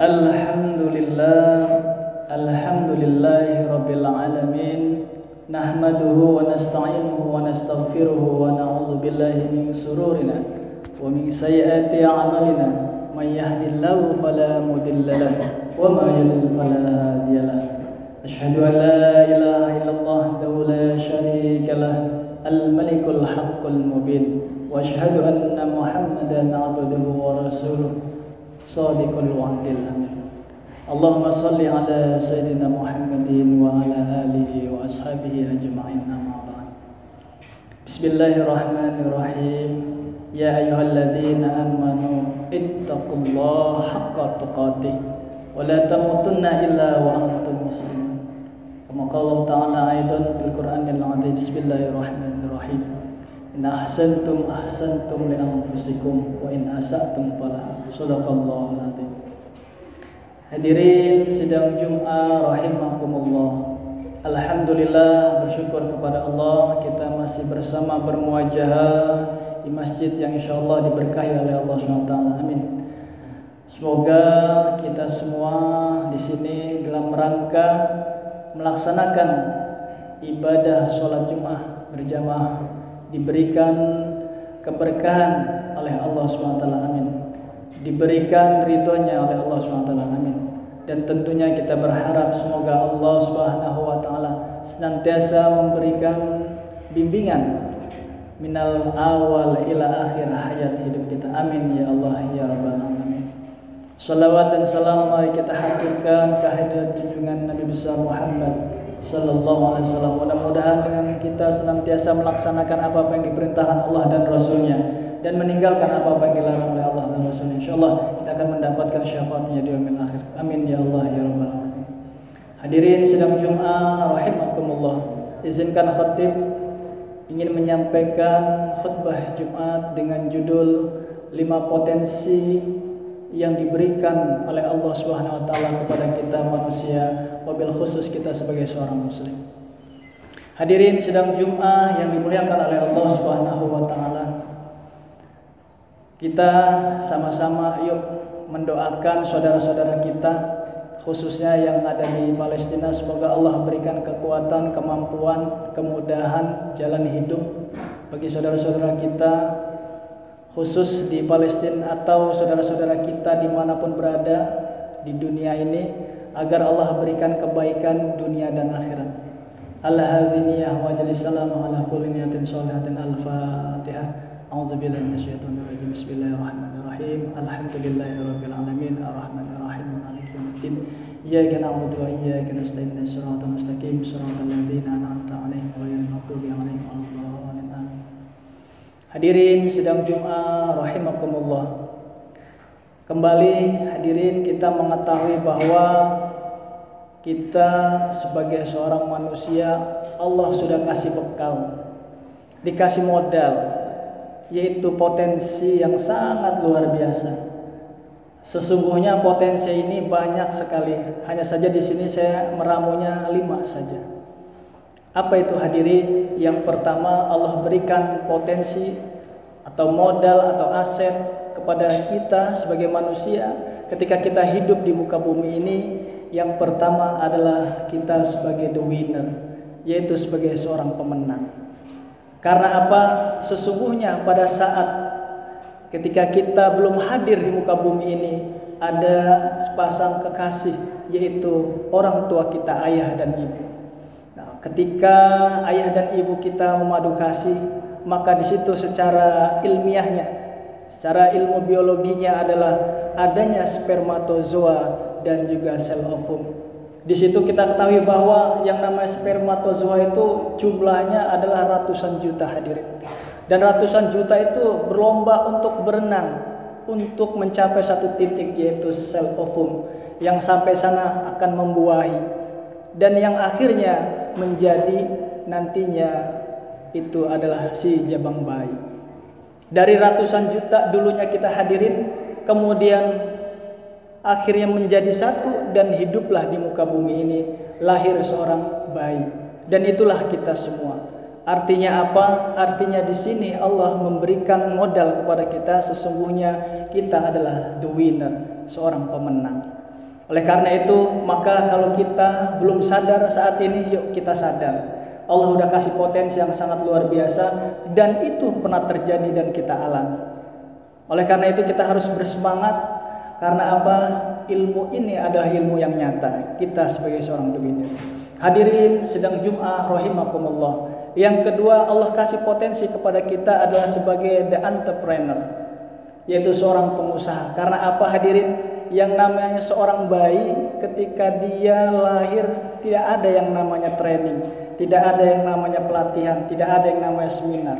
Alhamdulillahi Rabbil Alamin. Nahmaduhu wa nasta'inuhu wa nastaghfiruhu wa na'udzu billahi min sururina wa min sayyiati a'malina. May yahdihillahu fala mudilla lahu wa may yudlil fala hadiya lahu. Asyhadu an la ilaha illallah wahdahu la syarika lahu al-malikul haqqul mubin wa asyhadu anna Muhammadan 'abduhu wa rasuluh shadiqul wa'dil amin. Allahumma salli ala sayyidina Muhammadin wa ala alihi wa ashabihi ajma'in, amma ba'd. Bismillahirrahmanirrahim. Ya ayyuhalladzina amanu ittaqullaha haqqa tuqatih wa la tamutunna illa wa antum muslimun. Kama qala ta'ala aidan fil Qur'anil 'azim. Bismillahirrahmanirrahim. In ahsantum ahsantum li anfusikum wa in asa'tum falaha. Shadaqallahul 'azim. Hadirin sidang Jum'ah rahimakumullah. Alhamdulillah, bersyukur kepada Allah kita masih bersama bermuajahah di masjid yang insyaallah diberkahi oleh Allah SWT. Amin. Semoga kita semua di sini dalam rangka melaksanakan ibadah sholat Jum'ah berjamaah diberikan keberkahan oleh Allah SWT. Amin. Diberikan ridhonya oleh Allah SWT. Amin. Dan tentunya kita berharap semoga Allah Subhanahu wa taala senantiasa memberikan bimbingan minal awal ila akhir hayat hidup kita. Amin ya Allah ya rabbal alamin. Shalawat dan salam mari kita haturkan kehadirat junjungan Nabi besar Muhammad sallallahu alaihi wasallam. Mudah-mudahan dengan kita senantiasa melaksanakan apa yang diperintahkan Allah dan Rasulnya dan meninggalkan apa yang dilarang oleh Allah dan Rasulnya. InsyaAllah kita akan mendapatkan syafaatnya di yaumil akhir. Amin ya Allah ya rabbal alamin. Hadirin sidang Jum'ah rahimakumullah. Izinkan khatib ingin menyampaikan khutbah Jumat dengan judul 5 potensi yang diberikan oleh Allah Subhanahu wa taala kepada kita manusia, wabil khusus kita sebagai seorang muslim. Hadirin sidang Jum'ah yang dimuliakan oleh Allah Subhanahu wa taala. Kita sama-sama yuk mendoakan saudara-saudara kita khususnya yang ada di Palestina. Semoga Allah berikan kekuatan, kemampuan, kemudahan jalan hidup bagi saudara-saudara kita khusus di Palestina atau saudara-saudara kita dimanapun berada di dunia ini, agar Allah berikan kebaikan dunia dan akhirat. Al-hadiniyah wa jalisallamu ala kulli niyatin sholihatin. Al-Fatihah. A'udzubillahi minasyaitonir rajim. Bismillahirrahmanirrahim. Alhamdulillahirabbil alamin arrahmanir rahim maliki yaumiddin. Iyyaka na'budu wa iyyaka nasta'in ihdinas siratal mustaqim siratal ladzina an'amta 'alaihim ghairil maghdubi 'alaihim waladdallin. Amin. Hadirin sidang Jum'ah rahimakumullah. Kembali hadirin kita mengetahui bahwa kita sebagai seorang manusia Allah sudah kasih bekal, dikasih modal, yaitu potensi yang sangat luar biasa. Sesungguhnya potensi ini banyak sekali. Hanya saja di sini saya meramunya 5 saja. Apa itu hadirin? Yang pertama, Allah berikan potensi atau modal atau aset kepada kita sebagai manusia ketika kita hidup di muka bumi ini. Yang pertama adalah kita sebagai the winner, yaitu sebagai seorang pemenang. Karena apa? Sesungguhnya pada saat ketika kita belum hadir di muka bumi ini, ada sepasang kekasih, yaitu orang tua kita, ayah dan ibu. Nah, ketika ayah dan ibu kita memadu kasih, maka di situ secara ilmiahnya, secara ilmu biologinya adalah adanya spermatozoa dan juga sel ovum. Di situ kita ketahui bahwa yang namanya spermatozoa itu jumlahnya adalah ratusan juta hadirin. Dan ratusan juta itu berlomba untuk berenang untuk mencapai satu titik, yaitu sel ovum, yang sampai sana akan membuahi dan yang akhirnya menjadi nantinya itu adalah si jabang bayi. Dari ratusan juta dulunya kita hadirin, kemudian akhirnya menjadi satu dan hiduplah di muka bumi ini, lahir seorang bayi. Dan itulah kita semua. Artinya apa? Artinya di sini Allah memberikan modal kepada kita, sesungguhnya kita adalah the winner, seorang pemenang. Oleh karena itu, maka kalau kita belum sadar saat ini, yuk kita sadar. Allah udah kasih potensi yang sangat luar biasa, dan itu pernah terjadi dan kita alami. Oleh karena itu kita harus bersemangat, karena apa? Ilmu ini adalah ilmu yang nyata. Kita sebagai seorang beginner. Hadirin sedang Jum'ah rahimakumullah. Yang kedua, Allah kasih potensi kepada kita adalah sebagai the entrepreneur, yaitu seorang pengusaha. Karena apa hadirin? Yang namanya seorang bayi ketika dia lahir tidak ada yang namanya training, tidak ada yang namanya pelatihan, tidak ada yang namanya seminar.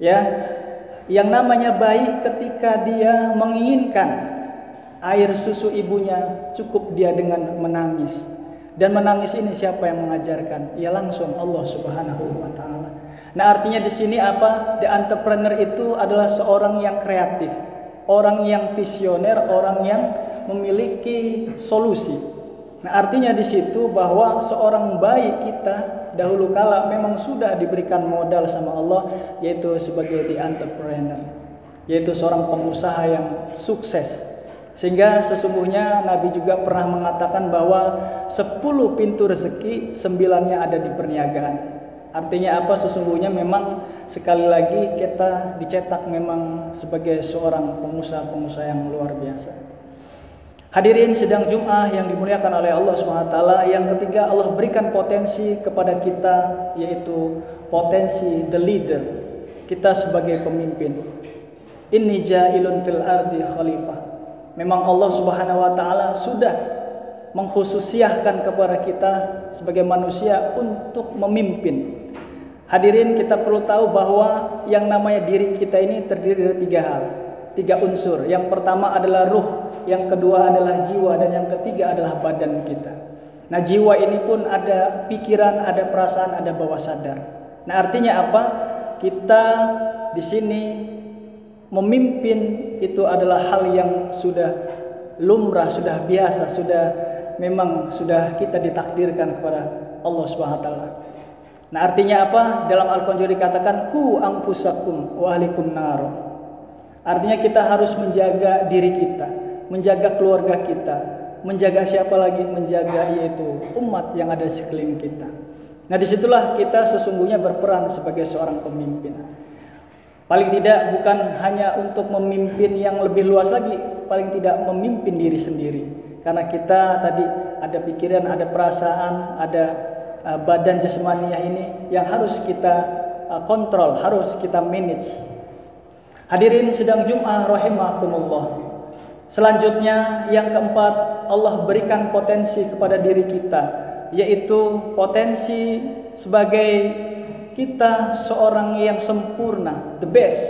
Ya, yang namanya bayi ketika dia menginginkan air susu ibunya, cukup dia dengan menangis. Dan menangis ini siapa yang mengajarkan? Ya langsung Allah Subhanahu wa taala. Nah, artinya di sini apa? The entrepreneur itu adalah seorang yang kreatif, orang yang visioner, orang yang memiliki solusi. Nah, artinya di situ bahwa seorang bayi kita dahulu kala memang sudah diberikan modal sama Allah, yaitu sebagai the entrepreneur, yaitu seorang pengusaha yang sukses. Sehingga sesungguhnya Nabi juga pernah mengatakan bahwa 10 pintu rezeki 9-nya ada di perniagaan. Artinya apa? Sesungguhnya memang sekali lagi kita dicetak memang sebagai seorang pengusaha-pengusaha yang luar biasa. Hadirin sedang Jum'ah yang dimuliakan oleh Allah SWT. Yang ketiga, Allah berikan potensi kepada kita, yaitu potensi the leader. Kita sebagai pemimpin. Inni ja'ilun fil ardi khalifah. Memang Allah Subhanahu wa taala sudah mengkhususiahkan kepada kita sebagai manusia untuk memimpin. Hadirin, kita perlu tahu bahwa yang namanya diri kita ini terdiri dari 3 hal, 3 unsur. Yang pertama adalah ruh, yang kedua adalah jiwa, dan yang ketiga adalah badan kita. Nah, jiwa ini pun ada pikiran, ada perasaan, ada bawah sadar. Nah, artinya apa? Kita di sini memimpin itu adalah hal yang sudah lumrah, sudah biasa, memang sudah kita ditakdirkan kepada Allah Subhanahu wa taala. Nah, artinya apa? Dalam Al-Qur'an dikatakan ku anfusakum wa ahlikum nar. Artinya kita harus menjaga diri kita, menjaga keluarga kita, menjaga siapa lagi? Menjaga yaitu umat yang ada di sekeliling kita. Nah, disitulah kita sesungguhnya berperan sebagai seorang pemimpin. Paling tidak bukan hanya untuk memimpin yang lebih luas lagi, paling tidak memimpin diri sendiri. Karena kita tadi ada pikiran, ada perasaan, ada badan jasmaniah ini yang harus kita kontrol, harus kita manage. Hadirin sedang Jum'ah rahimakumullah. Selanjutnya yang keempat, Allah berikan potensi kepada diri kita, yaitu potensi sebagai kita seorang yang sempurna, the best.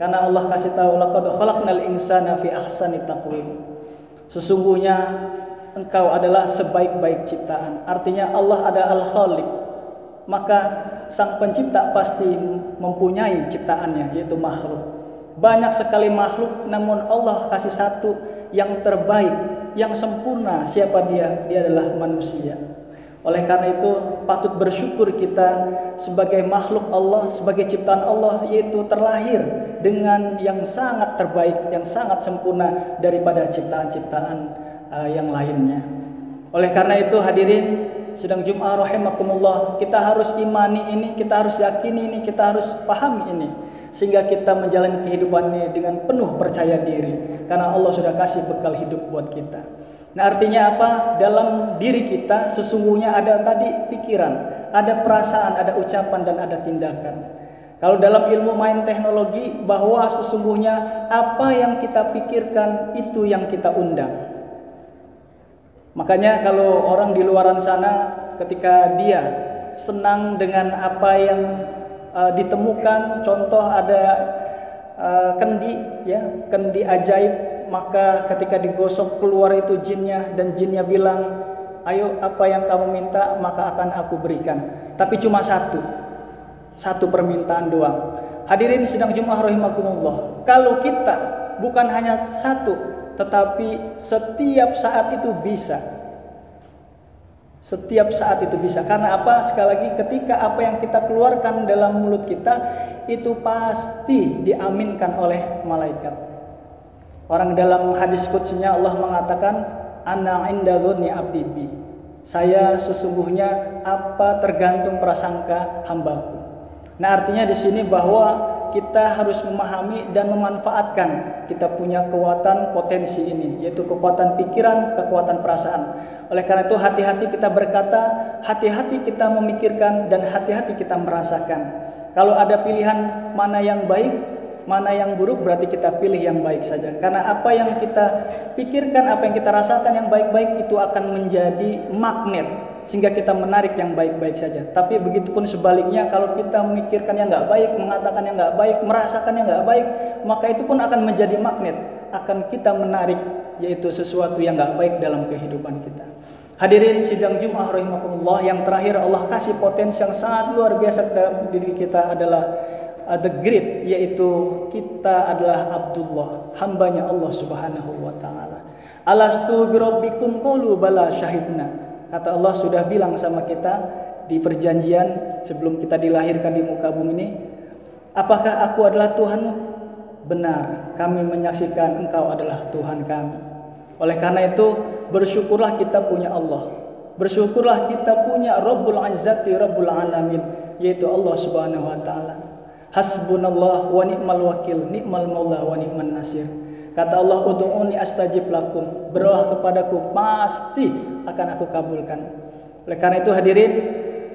Karena Allah kasih tahu laqad khalaqnal insana fi ahsani taqwim. Sesungguhnya engkau adalah sebaik-baik ciptaan. Artinya Allah ada Al-Khaliq. Maka sang pencipta pasti mempunyai ciptaannya, yaitu makhluk. Banyak sekali makhluk, namun Allah kasih satu yang terbaik, yang sempurna. Siapa dia? Dia adalah manusia. Oleh karena itu patut bersyukur kita sebagai makhluk Allah, sebagai ciptaan Allah, yaitu terlahir dengan yang sangat terbaik, yang sangat sempurna daripada ciptaan-ciptaan yang lainnya. Oleh karena itu hadirin sedang Jum'ah rahimakumullah, kita harus imani ini, kita harus yakini ini, kita harus pahami ini, sehingga kita menjalani kehidupan ini dengan penuh percaya diri, karena Allah sudah kasih bekal hidup buat kita. Nah, artinya apa? Dalam diri kita sesungguhnya ada tadi pikiran, ada perasaan, ada ucapan, dan ada tindakan. Kalau dalam ilmu main teknologi, bahwa sesungguhnya apa yang kita pikirkan itu yang kita undang. Makanya kalau orang di luaran sana ketika dia senang dengan apa yang ditemukan, contoh ada kendi, ya, kendi ajaib, maka ketika digosok keluar itu jinnya, dan jinnya bilang, ayo apa yang kamu minta maka akan aku berikan. Tapi cuma satu permintaan doang. Hadirin sedang Jum'ah rahimakumullah. Kalau kita bukan hanya satu, tetapi setiap saat itu bisa. Setiap saat itu bisa. Karena apa? Sekali lagi, ketika apa yang kita keluarkan dalam mulut kita itu pasti diaminkan oleh malaikat. Orang dalam hadis qudsinya Allah mengatakan, Ana 'inda dzanni 'abdi bi. Saya sesungguhnya apa tergantung prasangka hambaku. Nah, artinya di sini bahwa kita harus memahami dan memanfaatkan kita punya kekuatan potensi ini, yaitu kekuatan pikiran, kekuatan perasaan. Oleh karena itu hati-hati kita berkata, hati-hati kita memikirkan, dan hati-hati kita merasakan. Kalau ada pilihan mana yang baik, mana yang buruk, berarti kita pilih yang baik saja. Karena apa yang kita pikirkan, apa yang kita rasakan yang baik-baik itu akan menjadi magnet, sehingga kita menarik yang baik-baik saja. Tapi begitupun sebaliknya, kalau kita memikirkan yang nggak baik, mengatakan yang nggak baik, merasakan yang nggak baik, maka itu pun akan menjadi magnet, akan kita menarik, yaitu sesuatu yang nggak baik dalam kehidupan kita. Hadirin sidang Jumat rahimakumullah, yang terakhir Allah kasih potensi yang sangat luar biasa dalam diri kita adalah the great, yaitu kita adalah Abdullah, hambanya Allah Subhanahu wa taala. Alastu birabbikum qalu bala syahidna. Kata Allah sudah bilang sama kita di perjanjian sebelum kita dilahirkan di muka bumi ini, apakah aku adalah Tuhanmu? Benar, kami menyaksikan engkau adalah Tuhan kami. Oleh karena itu bersyukurlah kita punya Allah, bersyukurlah kita punya Rabbul Izzati Rabbul Alamin, yaitu Allah Subhanahu wa taala. Hasbunallah wa ni'mal wakil, ni'mal maula wa ni'man nasir. Kata Allah, ud'uni astajib lakum, berdoa kepadaku pasti akan aku kabulkan. Oleh karena itu hadirin,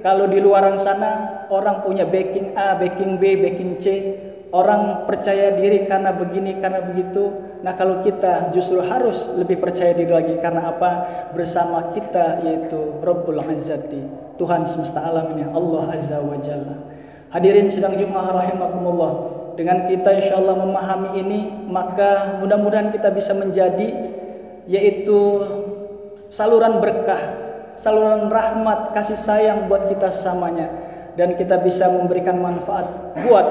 kalau di luaran sana orang punya backing A, backing B, backing C, orang percaya diri karena begini, karena begitu. Nah, kalau kita justru harus lebih percaya diri lagi, karena apa? Bersama kita yaitu Rabbul Izzati, Tuhan semesta alam ini, Allah Azza wa Jalla. Hadirin sidang Jumat rahimakumullah, dengan kita insyaallah memahami ini, maka mudah-mudahan kita bisa menjadi yaitu saluran berkah, saluran rahmat, kasih sayang buat kita sesamanya, dan kita bisa memberikan manfaat buat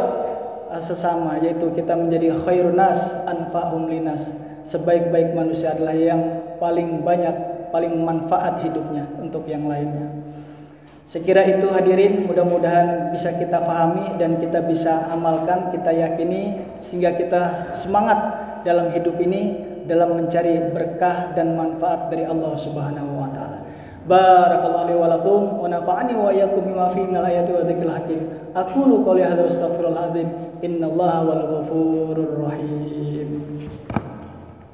sesama, yaitu kita menjadi khairun nas anfa'hum linas. Sebaik-baik manusia adalah yang paling banyak, paling manfaat hidupnya untuk yang lainnya. Sekira itu hadirin, mudah-mudahan bisa kita fahami dan kita bisa amalkan, kita yakini, sehingga kita semangat dalam hidup ini dalam mencari berkah dan manfaat dari Allah Subhanahu wa taala. Barakallahu li wa lakum wa nafa'ani wa iyyakum bima fihi minal ayati wa dzikril hakim. Aqulu qouli hadza wa astaghfirullahal azim. Innallaha wal ghafurur rahim.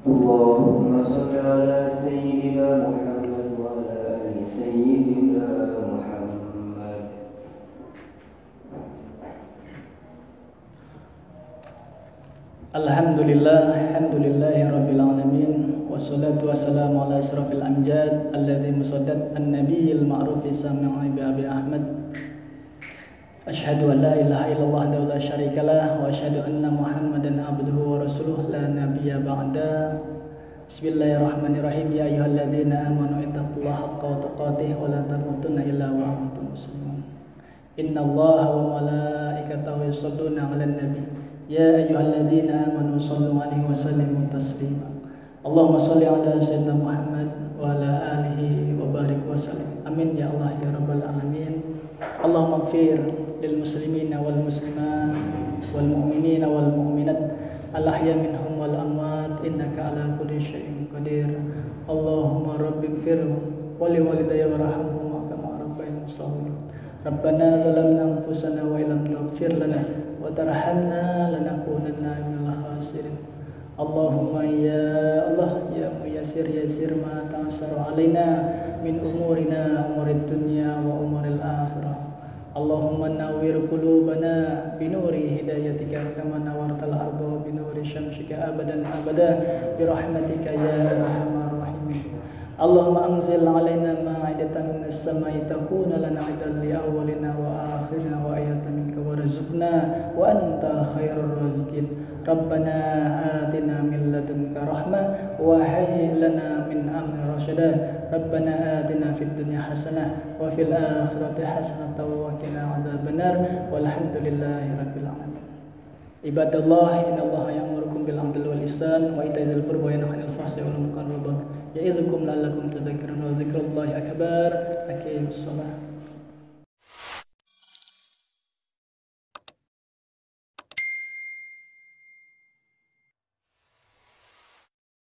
Allahumma shalli ala sayyidina Muhammad wa ala ali sayyidina Muhammad. Alhamdulillah, alhamdulillahi rabbil alamin, wassalatu wassalamu ala asrafil amjad alladzi musaddat an-nabiyil ma'rufi sami'i bi Abi Ahmad. Asyhadu an la ilaha illallah wa la syarikalah, wa asyhadu anna Muhammadan abduhu wa rasuluh la nabiyya ba'da. Bismillahirrahmanirrahim. Ya ayyuhalladzina amanu ittaqullaha haqqa tuqatih wa la tamutunna illa wa antum muslimun. Innallaha wa malaikatahu yusholluna 'alan nabi. Ya ayyuhalladzina amanu shallu 'alaihi wa sallimu taslima. Allahumma shalli 'ala sayyidina Muhammad wa 'ala alihi wa barik wa sallim. Amin ya Allah ya rabbal alamin. Allahumma ighfir lil muslimina wal muslimat wal mu'minina wal mu'minat al ahya minhum wal amwat innaka 'ala kulli syai'in qadir. Allahumma rabbighfir wa li walidayya warhamhuma kama rabbayani shaghira. Rabbana zalamna anfusana wa illam taghfir lana wa tarhamna lanakunanna minal khasirin. Allahumma ya Allah ya muyassir yassir ma ta'assaru alaina min umurina umurid dunya wa umuril akhirah. Allahumma nawwir qulubana binuri hidayatika kama nawartal arda binuri syamsika abadan abada birahmatika ya arhamar rahimin. Allahumma anzil alaina ma'idatan minas samai takuna lana 'idan li awwalina wa akhirina wa ayatan minka warzuqna wa anta khairur raziqin. Rabbana atina min ladunka rahmah wa hayyi lana min amrina rasyada. Rabbana atina fid dunya hasanah wa fil akhirati hasanah wa qina adzabannar. Walhamdulillahi rabbil alamin. Ibadallah, innallaha ya'murukum bil 'adli wal ihsan wa ita'i dzil qurba wa yanha 'anil fahsya'i wal munkari wal baghi. Ya'idzukum la'allakum tadhakkarun wa dzikrullahi akbar. Aqimus shalah.